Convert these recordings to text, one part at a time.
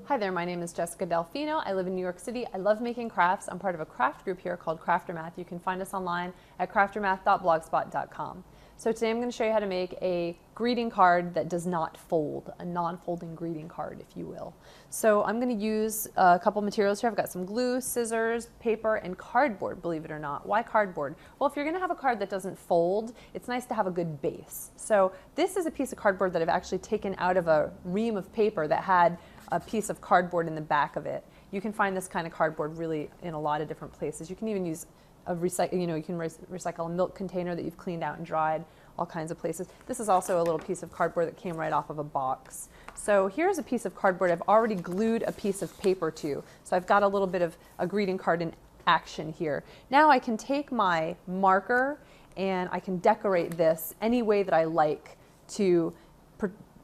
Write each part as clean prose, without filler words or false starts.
Hi there, my name is Jessica Delfino. I live in New York City. I love making crafts. I'm part of a craft group here called Craftermath. You can find us online at craftermath.blogspot.com. So today I'm going to show you how to make a greeting card that does not fold, a non-folding greeting card, if you will. So I'm going to use a couple materials here. I've got some glue, scissors, paper, and cardboard, believe it or not. Why cardboard? Well, if you're going to have a card that doesn't fold, it's nice to have a good base. So this is a piece of cardboard that I've actually taken out of a ream of paper that had a piece of cardboard in the back of it. You can find this kind of cardboard really in a lot of different places. You can even use a recycle a milk container that you've cleaned out and dried, all kinds of places. This is also a little piece of cardboard that came right off of a box. So here's a piece of cardboard I've already glued a piece of paper to. So I've got a little bit of a greeting card in action here. Now I can take my marker and I can decorate this any way that I like to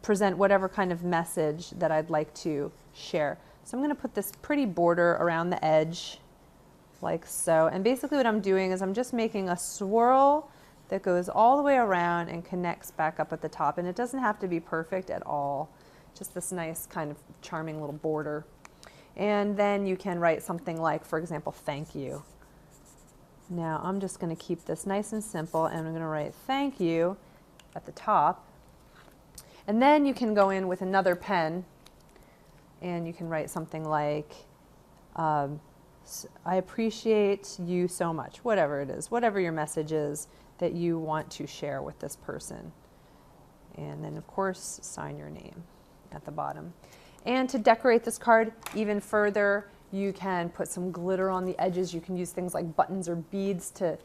present whatever kind of message that I'd like to share. So I'm going to put this pretty border around the edge like so, and basically what I'm doing is I'm just making a swirl that goes all the way around and connects back up at the top, and it doesn't have to be perfect at all, just this nice kind of charming little border. And then you can write something like, for example, thank you. Now I'm just going to keep this nice and simple, and I'm going to write thank you at the top. And then you can go in with another pen and you can write something like, I appreciate you so much, whatever it is, whatever your message is that you want to share with this person. And then of course, sign your name at the bottom. And to decorate this card even further, you can put some glitter on the edges. You can use things like buttons or beads to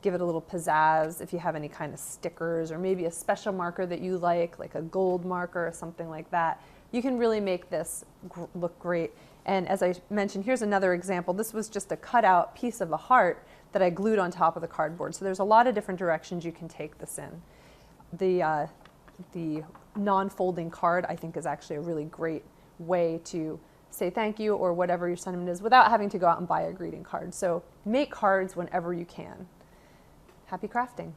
give it a little pizzazz. If you have any kind of stickers or maybe a special marker that you like a gold marker or something like that, you can really make this look great. And as I mentioned, here's another example. This was just a cutout piece of a heart that I glued on top of the cardboard. So there's a lot of different directions you can take this in. The non-folding card, I think, is actually a really great way to say thank you or whatever your sentiment is without having to go out and buy a greeting card. So make cards whenever you can. Happy crafting.